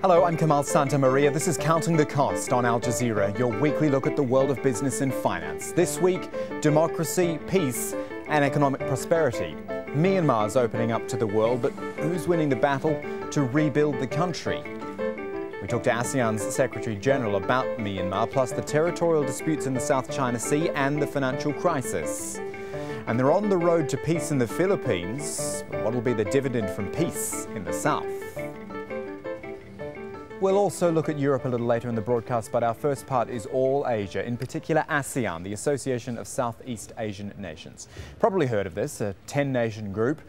Hello, I'm Kamal Santamaria. This is Counting the Cost on Al Jazeera, your weekly look at the world of business and finance. This week, democracy, peace and economic prosperity. Myanmar's opening up to the world, but who's winning the battle to rebuild the country? We talked to ASEAN's Secretary General about Myanmar, plus the territorial disputes in the South China Sea and the financial crisis. And they're on the road to peace in the Philippines. What will be the dividend from peace in the South? We'll also look at Europe a little later in the broadcast, but our first part is all Asia, in particular ASEAN, the Association of Southeast Asian Nations. Probably heard of this, a 10-nation group.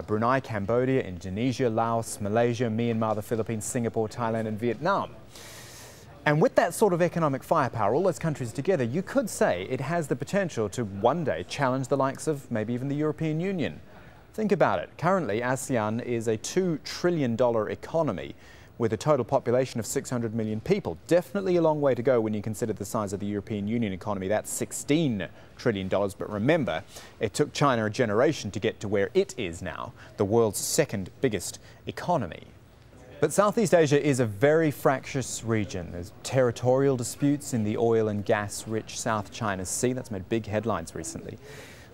Brunei, Cambodia, Indonesia, Laos, Malaysia, Myanmar, the Philippines, Singapore, Thailand and Vietnam. And with that sort of economic firepower, all those countries together, you could say it has the potential to one day challenge the likes of maybe even the European Union. Think about it. Currently, ASEAN is a $2 trillion economy, with a total population of 600 million people. Definitely a long way to go when you consider the size of the European Union economy. That's $16 trillion. But remember, it took China a generation to get to where it is now, the world's second biggest economy. But Southeast Asia is a very fractious region. There's territorial disputes in the oil and gas-rich South China Sea. That's made big headlines recently.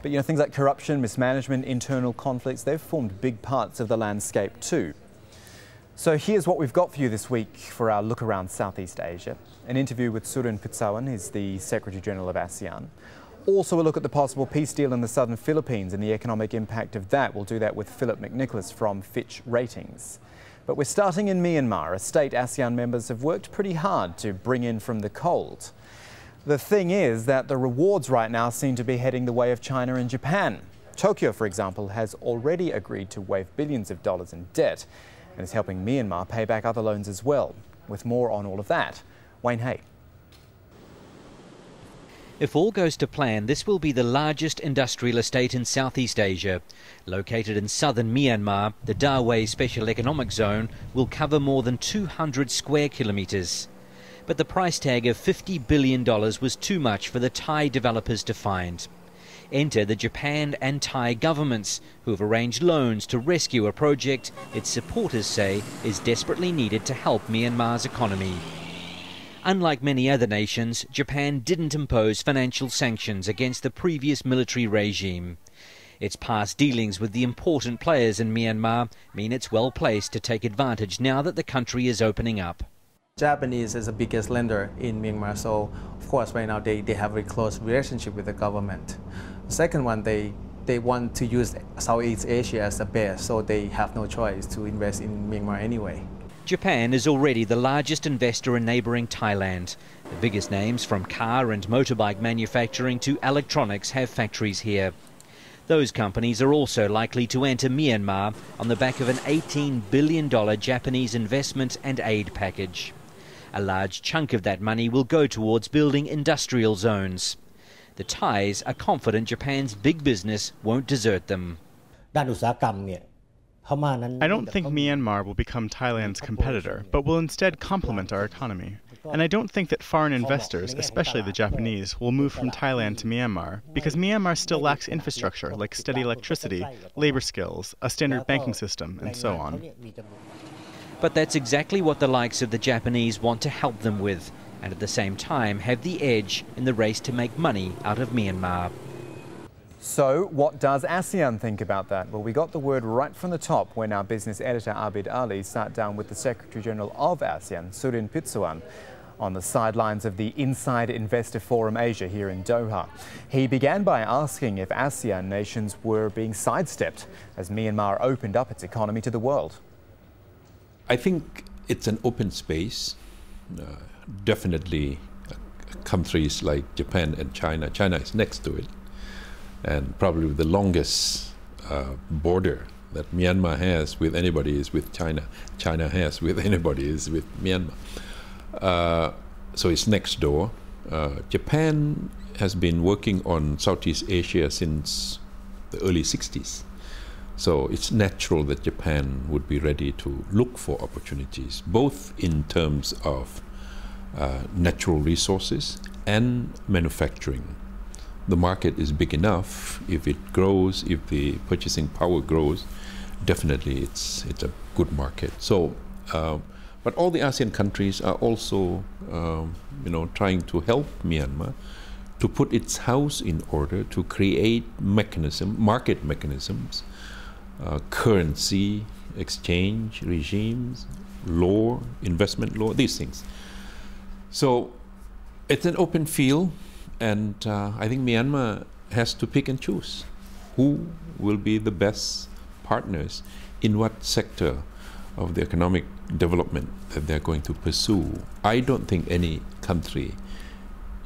But you know, things like corruption, mismanagement, internal conflicts, they've formed big parts of the landscape too. So here's what we've got for you this week for our look around Southeast Asia. An interview with Surin Pitsuwan, who's the Secretary General of ASEAN. Also a look at the possible peace deal in the southern Philippines and the economic impact of that. We'll do that with Philip McNicholas from Fitch Ratings. But we're starting in Myanmar, a state ASEAN members have worked pretty hard to bring in from the cold. The thing is that the rewards right now seem to be heading the way of China and Japan. Tokyo, for example, has already agreed to waive billions of dollars in debt, and is helping Myanmar pay back other loans as well. With more on all of that, Wayne Hay. If all goes to plan, this will be the largest industrial estate in Southeast Asia. Located in southern Myanmar, the Dawei Special Economic Zone will cover more than 200 square kilometres. But the price tag of $50 billion was too much for the Thai developers to find. Enter the Japan and Thai governments, who have arranged loans to rescue a project its supporters say is desperately needed to help Myanmar's economy. Unlike many other nations, Japan didn't impose financial sanctions against the previous military regime. Its past dealings with the important players in Myanmar mean it's well placed to take advantage now that the country is opening up. Japanese is the biggest lender in Myanmar, so of course right now they have a very close relationship with the government. The second one, they want to use Southeast Asia as a base, so they have no choice to invest in Myanmar anyway. Japan is already the largest investor in neighbouring Thailand. The biggest names from car and motorbike manufacturing to electronics have factories here. Those companies are also likely to enter Myanmar on the back of an $18 billion Japanese investment and aid package. A large chunk of that money will go towards building industrial zones. The Thais are confident Japan's big business won't desert them. I don't think Myanmar will become Thailand's competitor, but will instead complement our economy. And I don't think that foreign investors, especially the Japanese, will move from Thailand to Myanmar, because Myanmar still lacks infrastructure like steady electricity, labor skills, a standard banking system, and so on. But that's exactly what the likes of the Japanese want to help them with, and at the same time have the edge in the race to make money out of Myanmar. So what does ASEAN think about that? Well, we got the word right from the top when our business editor Abid Ali sat down with the Secretary General of ASEAN, Surin Pitsuwan, on the sidelines of the Inside Investor Forum Asia here in Doha. He began by asking if ASEAN nations were being sidestepped as Myanmar opened up its economy to the world. I think it's an open space. Definitely countries like Japan and China. China is next to it, and probably the longest border that Myanmar has with anybody is with China. China has with anybody is with Myanmar. So it's next door. Japan has been working on Southeast Asia since the early 60s. So it's natural that Japan would be ready to look for opportunities, both in terms of natural resources and manufacturing. The market is big enough. If it grows, if the purchasing power grows, definitely it's a good market. So But all the ASEAN countries are also, trying to help Myanmar to put its house in order, to create market mechanisms, currency exchange regimes, law, investment law, these things. So it's an open field, and I think Myanmar has to pick and choose who will be the best partners in what sector of the economic development that they're going to pursue. I don't think any country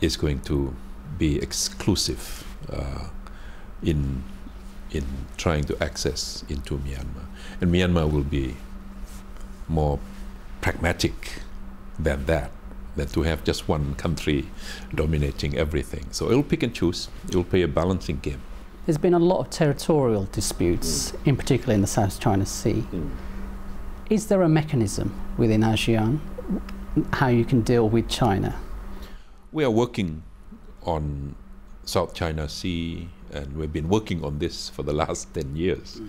is going to be exclusive in trying to access into Myanmar. And Myanmar will be more pragmatic than that, than to have just one country dominating everything. So it'll pick and choose. It'll play a balancing game. There's been a lot of territorial disputes, in particular in the South China Sea. Is there a mechanism within ASEAN how you can deal with China? We are working on South China Sea, and we've been working on this for the last 10 years.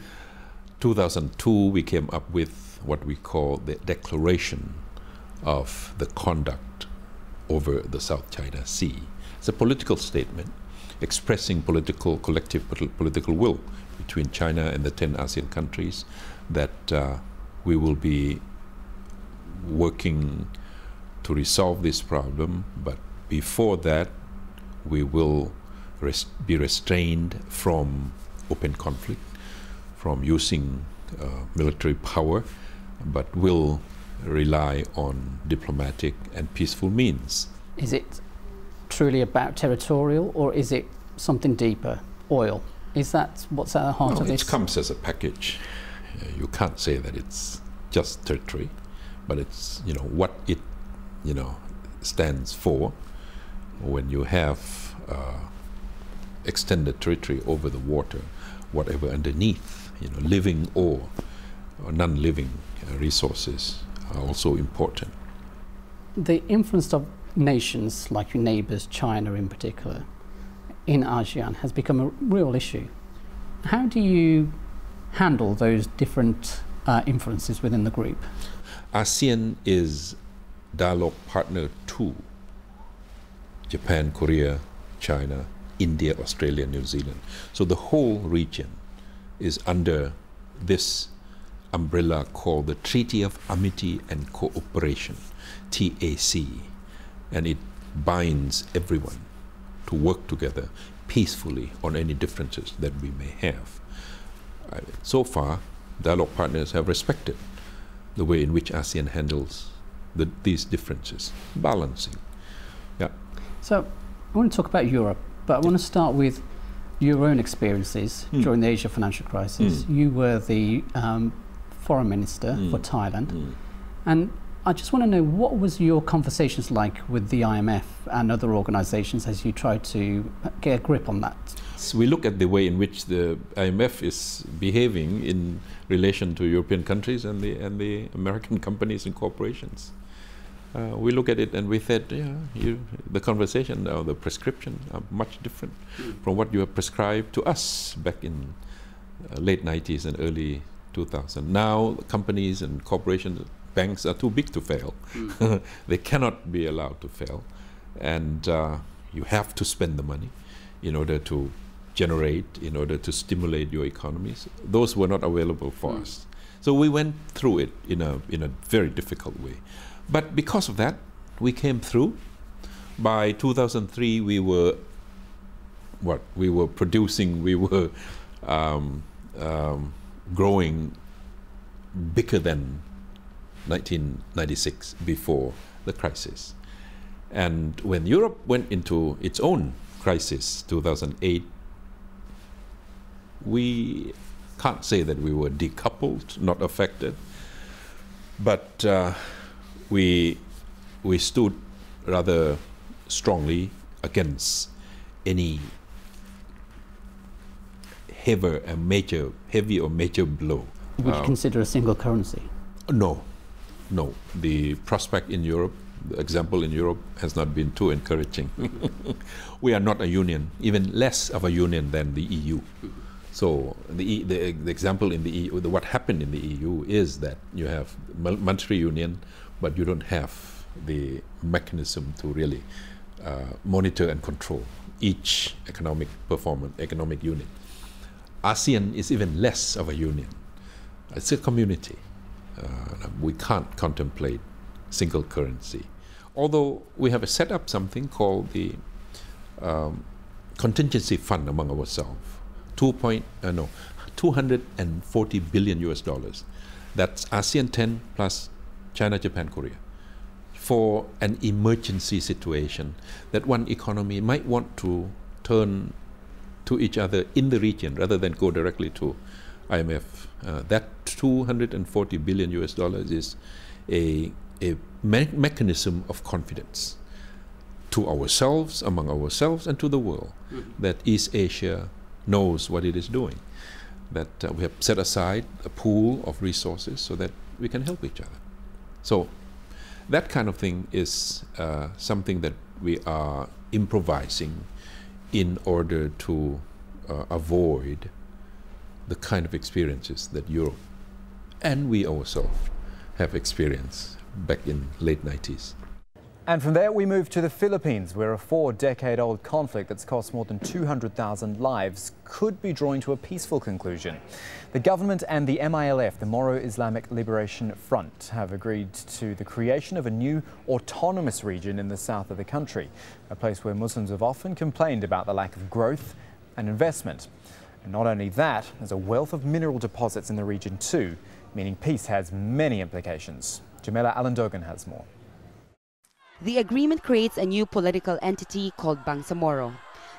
2002, we came up with what we call the Declaration of the Conduct over the South China Sea. It's a political statement expressing collective political will between China and the 10 ASEAN countries that we will be working to resolve this problem, but before that we will be restrained from open conflict, from using military power, but will rely on diplomatic and peaceful means. Is it truly about territorial, or is it something deeper? Oil? Is that what's at the heart of this? It comes as a package. You can't say that it's just territory, but it's what it stands for. When you have extended territory over the water, whatever underneath, living or non-living resources are also important. The influence of nations like your neighbours, China in particular, in ASEAN has become a real issue. How do you handle those different influences within the group? ASEAN is dialogue partner to Japan, Korea, China, India, Australia, New Zealand. So the whole region is under this umbrella called the Treaty of Amity and Cooperation, TAC, and it binds everyone to work together peacefully on any differences that we may have. So far, dialogue partners have respected the way in which ASEAN handles these differences, balancing. Yeah. So I want to talk about Europe, but I want to start with your own experiences during the Asia financial crisis. You were the foreign minister for Thailand, and I just want to know, what was your conversations like with the IMF and other organisations as you tried to get a grip on that? So we look at the way in which the IMF is behaving in relation to European countries and the American companies and corporations. We look at it and we said, the conversation or the prescription are much different from what you have prescribed to us back in late 90s and early 2000. Now companies and corporations, banks are too big to fail. They cannot be allowed to fail, and you have to spend the money in order to generate, in order to stimulate your economies. Those were not available for us. So we went through it in a very difficult way. But because of that, we came through. By 2003, we were producing, we were growing bigger than 1996, before the crisis. And when Europe went into its own crisis, 2008, we can't say that we were decoupled, not affected, but we stood rather strongly against any heavy or major blow. Would you consider a single currency? No. The prospect in Europe, the example in Europe, has not been too encouraging. We are not a union, even less of a union than the EU. So the example in the EU, what happened in the EU is that you have monetary union but you don't have the mechanism to really monitor and control each economic performance, economic unit. ASEAN is even less of a union. It's a community. We can't contemplate single currency. Although we have set up something called the contingency fund among ourselves, $240 billion US. That's ASEAN 10 plus China, Japan, Korea, for an emergency situation that one economy might want to turn to each other in the region rather than go directly to IMF. That $240 billion US is a mechanism of confidence to ourselves, among ourselves, and to the world, that East Asia knows what it is doing, that we have set aside a pool of resources so that we can help each other. So that kind of thing is something that we are improvising in order to avoid the kind of experiences that Europe and we ourselves have experienced back in late 90s. And from there we move to the Philippines, where a 4-decade-old conflict that's cost more than 200,000 lives could be drawing to a peaceful conclusion. The government and the MILF, the Moro Islamic Liberation Front, have agreed to the creation of a new autonomous region in the south of the country, a place where Muslims have often complained about the lack of growth and investment. And not only that, there's a wealth of mineral deposits in the region too, meaning peace has many implications. Jamela Alandogan has more. The agreement creates a new political entity called Bangsamoro.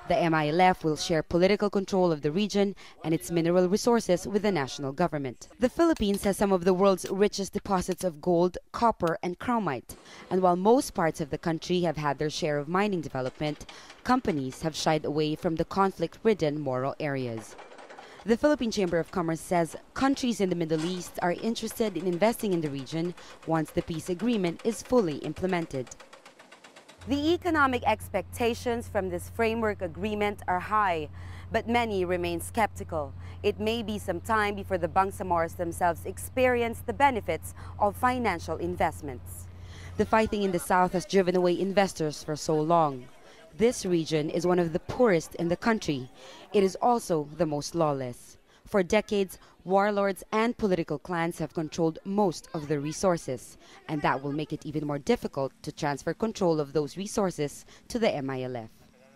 The MILF will share political control of the region and its mineral resources with the national government. The Philippines has some of the world's richest deposits of gold, copper, and chromite. And while most parts of the country have had their share of mining development, companies have shied away from the conflict-ridden Moro areas. The Philippine Chamber of Commerce says countries in the Middle East are interested in investing in the region once the peace agreement is fully implemented. The economic expectations from this framework agreement are high, but many remain skeptical. It may be some time before the Bangsamoros themselves experience the benefits of financial investments. The fighting in the south has driven away investors for so long. This region is one of the poorest in the country. It is also the most lawless. For decades, warlords and political clans have controlled most of the resources, and that will make it even more difficult to transfer control of those resources to the MILF.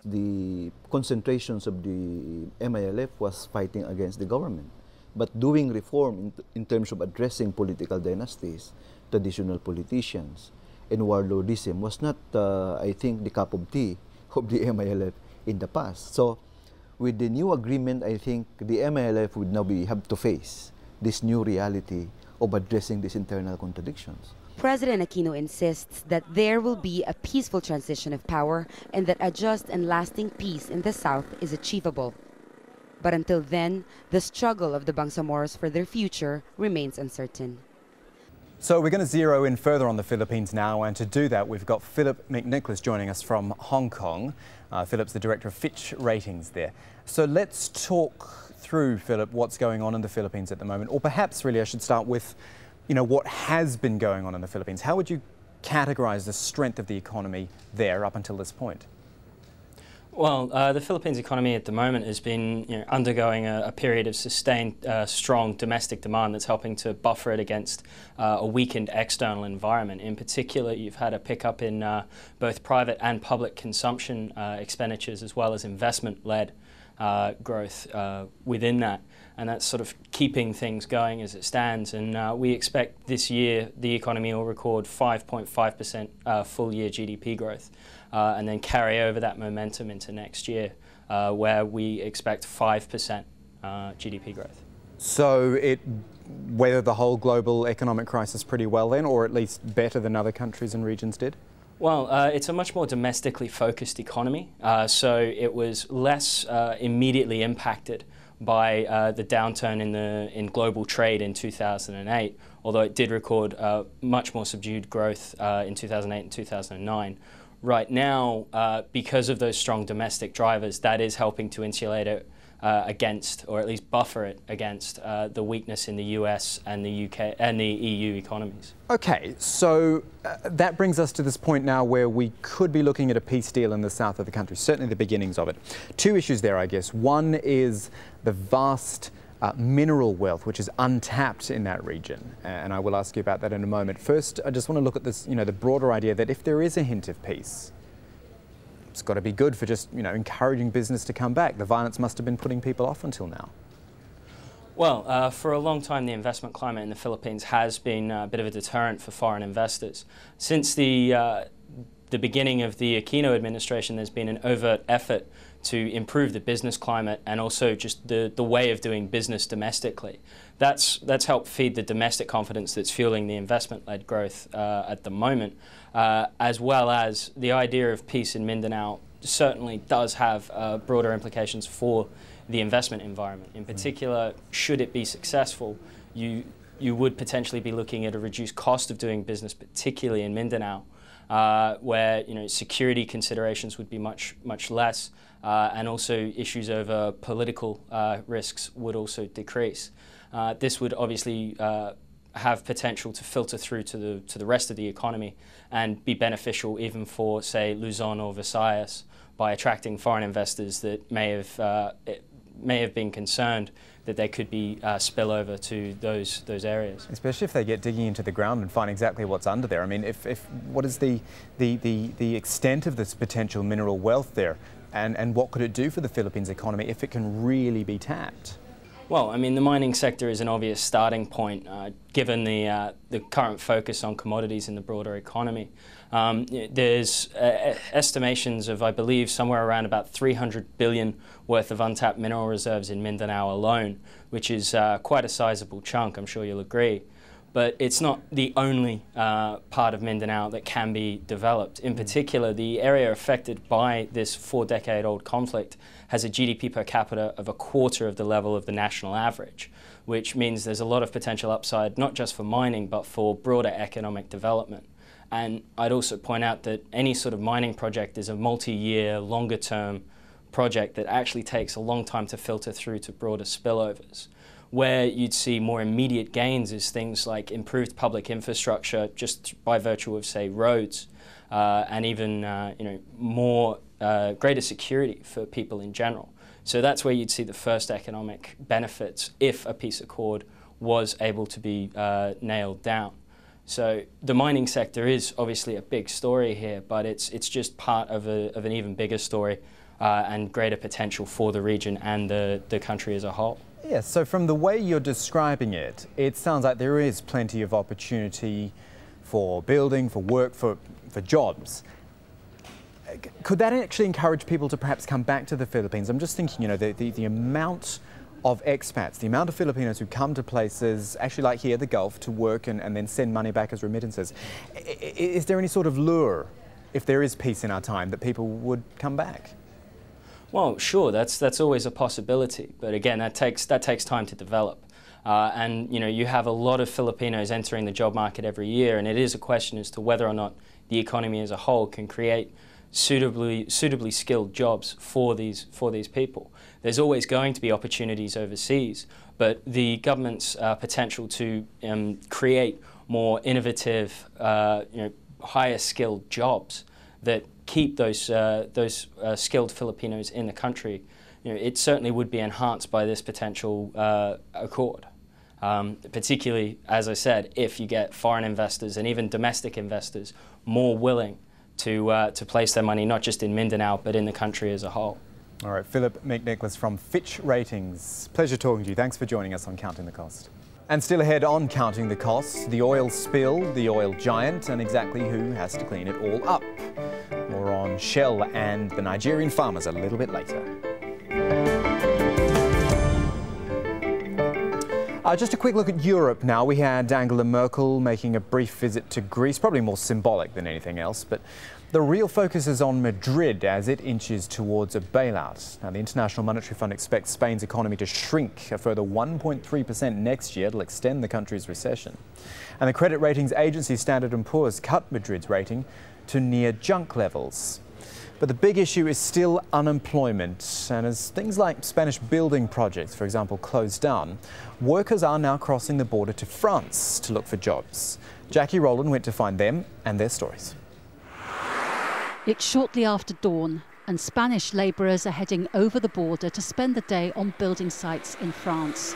The concentrations of the MILF was fighting against the government, but doing reform in terms of addressing political dynasties, traditional politicians, and warlordism was not, I think, the cup of tea of the MILF in the past. So, with the new agreement, I think the MILF would now have to face this new reality of addressing these internal contradictions. President Aquino insists that there will be a peaceful transition of power and that a just and lasting peace in the south is achievable. But until then, the struggle of the Bangsamoros for their future remains uncertain. So we're going to zero in further on the Philippines now, and to do that we've got Philip McNicholas joining us from Hong Kong. Philip's the director of Fitch Ratings there. So let's talk through, Philip, what's going on in the Philippines at the moment, or perhaps really I should start with, what has been going on in the Philippines. How would you categorize the strength of the economy there up until this point? Well, the Philippines economy at the moment has been undergoing a period of sustained strong domestic demand that's helping to buffer it against a weakened external environment. In particular, you've had a pickup in both private and public consumption expenditures, as well as investment-led growth within that. And that's sort of keeping things going as it stands. And we expect this year the economy will record 5.5% full-year GDP growth. And then carry over that momentum into next year, where we expect 5% GDP growth. So it weathered the whole global economic crisis pretty well then, or at least better than other countries and regions did? Well, it's a much more domestically focused economy, so it was less immediately impacted by the downturn in global trade in 2008, although it did record much more subdued growth in 2008 and 2009. Right now, because of those strong domestic drivers, that is helping to insulate it against, or at least buffer it against, the weakness in the US and the UK and the EU economies. Okay, so that brings us to this point now where we could be looking at a peace deal in the south of the country, certainly the beginnings of it. Two issues there, I guess. One is the vast mineral wealth which is untapped in that region, and I will ask you about that in a moment. First, I just want to look at this, the broader idea that if there is a hint of peace, it's got to be good for just, encouraging business to come back. The violence must have been putting people off until now. Well, for a long time, the investment climate in the Philippines has been a bit of a deterrent for foreign investors. Since the beginning of the Aquino administration, there's been an overt effort to improve the business climate and also just the way of doing business domestically. That's helped feed the domestic confidence that's fueling the investment-led growth at the moment, as well as the idea of peace in Mindanao certainly does have broader implications for the investment environment. In particular, should it be successful, you would potentially be looking at a reduced cost of doing business, particularly in Mindanao, where security considerations would be much less, and also issues over political risks would also decrease. This would obviously have potential to filter through to the rest of the economy and be beneficial even for, say, Luzon or Visayas, by attracting foreign investors that may have been concerned that there could be spillover to those areas. Especially if they get digging into the ground and find exactly what's under there. I mean, what is the extent of this potential mineral wealth there, and what could it do for the Philippines economy if it can really be tapped? Well, I mean, the mining sector is an obvious starting point, given the current focus on commodities in the broader economy. There's estimations of, I believe, somewhere around about 300 billion worth of untapped mineral reserves in Mindanao alone, which is quite a sizable chunk, I'm sure you'll agree. But it's not the only part of Mindanao that can be developed. In particular, the area affected by this 4-decade-old conflict has a GDP per capita of a quarter of the level of the national average, which means there's a lot of potential upside, not just for mining, but for broader economic development. And I'd also point out that any sort of mining project is a multi-year, longer-term project that actually takes a long time to filter through to broader spillovers. Where you'd see more immediate gains is things like improved public infrastructure, just by virtue of, say, roads, and even greater security for people in general. So that's where you'd see the first economic benefits if a peace accord was able to be nailed down. So the mining sector is obviously a big story here, but it's just part of an even bigger story and greater potential for the region and the country as a whole. Yes, so from the way you're describing it, it sounds like there is plenty of opportunity for building, for work, for jobs. Could that actually encourage people to perhaps come back to the Philippines? I'm just thinking, the amount of expats, the amount of Filipinos who come to places, actually like here, the Gulf, to work and then send money back as remittances. Is there any sort of lure, if there is peace in our time, that people would come back? Well, sure, that's always a possibility, but again, that takes time to develop. And you have a lot of Filipinos entering the job market every year, and it is a question as to whether or not the economy as a whole can create suitably skilled jobs for these people. There's always going to be opportunities overseas, but the government's potential to create more innovative, higher skilled jobs that keep those skilled Filipinos in the country, it certainly would be enhanced by this potential accord. Particularly, as I said, if you get foreign investors and even domestic investors more willing to place their money not just in Mindanao but in the country as a whole. All right, Philip McNicholas from Fitch Ratings. Pleasure talking to you. Thanks for joining us on Counting the Cost. And still ahead on Counting the Costs, the oil spill, the oil giant, and exactly who has to clean it all up. More on Shell and the Nigerian farmers a little bit later. Just a quick look at Europe now. We had Angela Merkel making a brief visit to Greece, probably more symbolic than anything else, but the real focus is on Madrid as it inches towards a bailout. Now, the International Monetary Fund expects Spain's economy to shrink a further 1.3% next year. It'll extend the country's recession. And the credit ratings agency Standard & Poor's cut Madrid's rating to near junk levels. But the big issue is still unemployment. And as things like Spanish building projects, for example, close down, workers are now crossing the border to France to look for jobs. Jackie Rowland went to find them and their stories. It's shortly after dawn, and Spanish labourers are heading over the border to spend the day on building sites in France.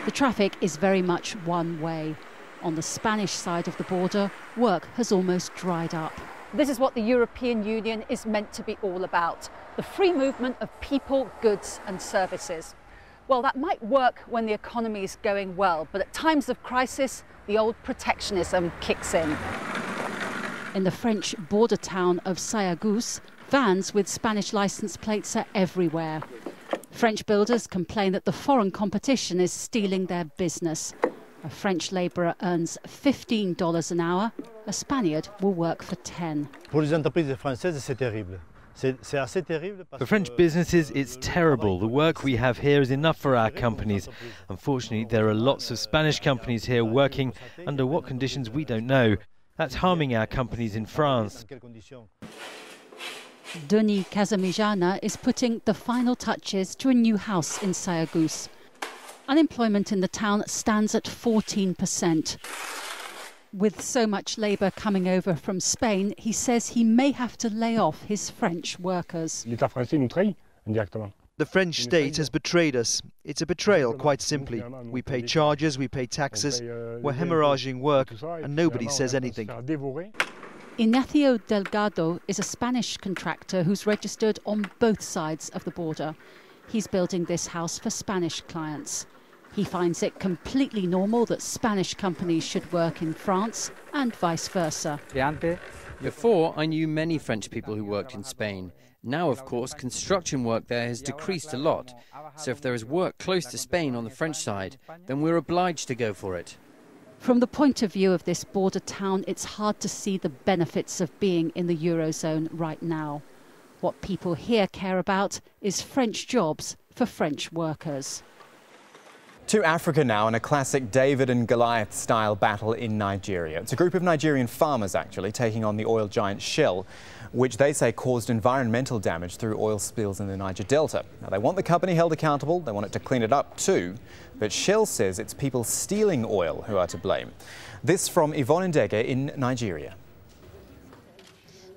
The traffic is very much one way. On the Spanish side of the border, work has almost dried up. This is what the European Union is meant to be all about, the free movement of people, goods and services. Well, that might work when the economy is going well, but at times of crisis, the old protectionism kicks in. In the French border town of Sayagus, vans with Spanish licence plates are everywhere. French builders complain that the foreign competition is stealing their business. A French labourer earns $15 an hour. A Spaniard will work for 10. For French businesses, it's terrible. The work we have here is enough for our companies. Unfortunately, there are lots of Spanish companies here working under what conditions we don't know. That's harming our companies in France. Denis Casamijana is putting the final touches to a new house in Sayagus. Unemployment in the town stands at 14%. With so much labour coming over from Spain, he says he may have to lay off his French workers. The French state has betrayed us. It's a betrayal, quite simply. We pay charges, we pay taxes, we're hemorrhaging work, and nobody says anything. Ignacio Delgado is a Spanish contractor who's registered on both sides of the border. He's building this house for Spanish clients. He finds it completely normal that Spanish companies should work in France and vice versa. Before, I knew many French people who worked in Spain. Now, of course, construction work there has decreased a lot. So if there is work close to Spain on the French side, then we're obliged to go for it. From the point of view of this border town, it's hard to see the benefits of being in the Eurozone right now. What people here care about is French jobs for French workers. To Africa now, in a classic David and Goliath style battle in Nigeria. It's a group of Nigerian farmers actually taking on the oil giant Shell, which they say caused environmental damage through oil spills in the Niger Delta. Now, they want the company held accountable, they want it to clean it up too, but Shell says it's people stealing oil who are to blame. This from Yvonne Ndege in Nigeria.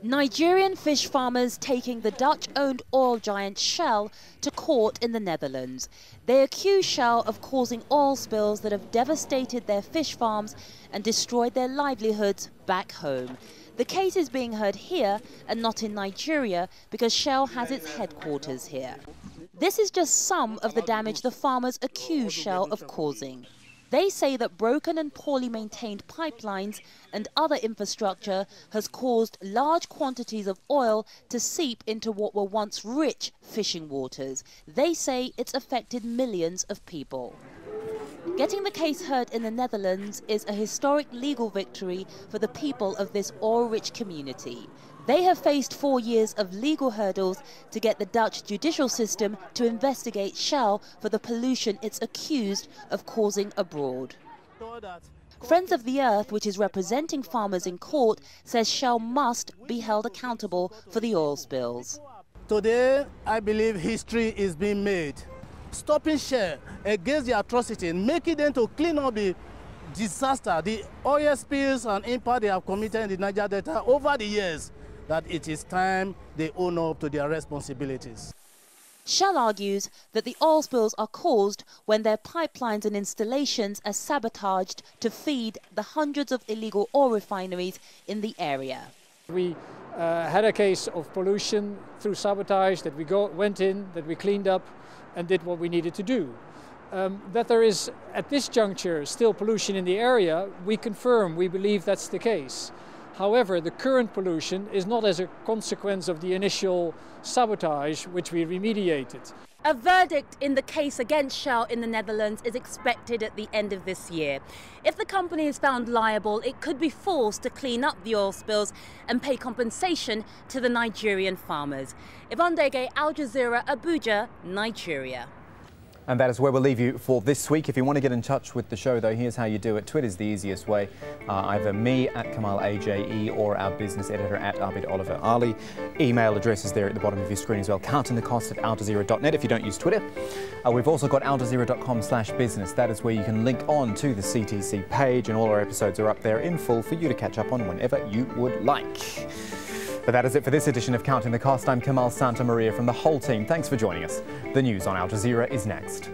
Nigerian fish farmers taking the Dutch-owned oil giant Shell to court in the Netherlands. They accuse Shell of causing oil spills that have devastated their fish farms and destroyed their livelihoods back home. The case is being heard here and not in Nigeria because Shell has its headquarters here. This is just some of the damage the farmers accuse Shell of causing. They say that broken and poorly maintained pipelines and other infrastructure has caused large quantities of oil to seep into what were once rich fishing waters. They say it's affected millions of people. Getting the case heard in the Netherlands is a historic legal victory for the people of this oil-rich community. They have faced 4 years of legal hurdles to get the Dutch judicial system to investigate Shell for the pollution it's accused of causing abroad. Friends of the Earth, which is representing farmers in court, says Shell must be held accountable for the oil spills. Today, I believe history is being made. Stopping Shell against the atrocity and making them to clean up the disaster, the oil spills and impact they have committed in the Niger Delta over the years, that it is time they own up to their responsibilities. Shell argues that the oil spills are caused when their pipelines and installations are sabotaged to feed the hundreds of illegal oil refineries in the area. We had a case of pollution through sabotage that we went in, that we cleaned up and did what we needed to do. That there is, at this juncture, still pollution in the area, we confirm, we believe that's the case. However, the current pollution is not as a consequence of the initial sabotage, which we remediated. A verdict in the case against Shell in the Netherlands is expected at the end of this year. If the company is found liable, it could be forced to clean up the oil spills and pay compensation to the Nigerian farmers. Yvonne Ndege, Al Jazeera, Abuja, Nigeria. And that is where we'll leave you for this week. If you want to get in touch with the show, though, here's how you do it. Twitter's the easiest way. Either me at Kamal AJE or our business editor at Abid Oliver Ali. Email address is there at the bottom of your screen as well. Counting the cost at aljazeera.net if you don't use Twitter. We've also got aljazeera.com/business. That is where you can link on to the CTC page, and all our episodes are up there in full for you to catch up on whenever you would like. But that is it for this edition of Counting the Cost. I'm Kamal Santamaria from the whole team. Thanks for joining us. The news on Al Jazeera is next.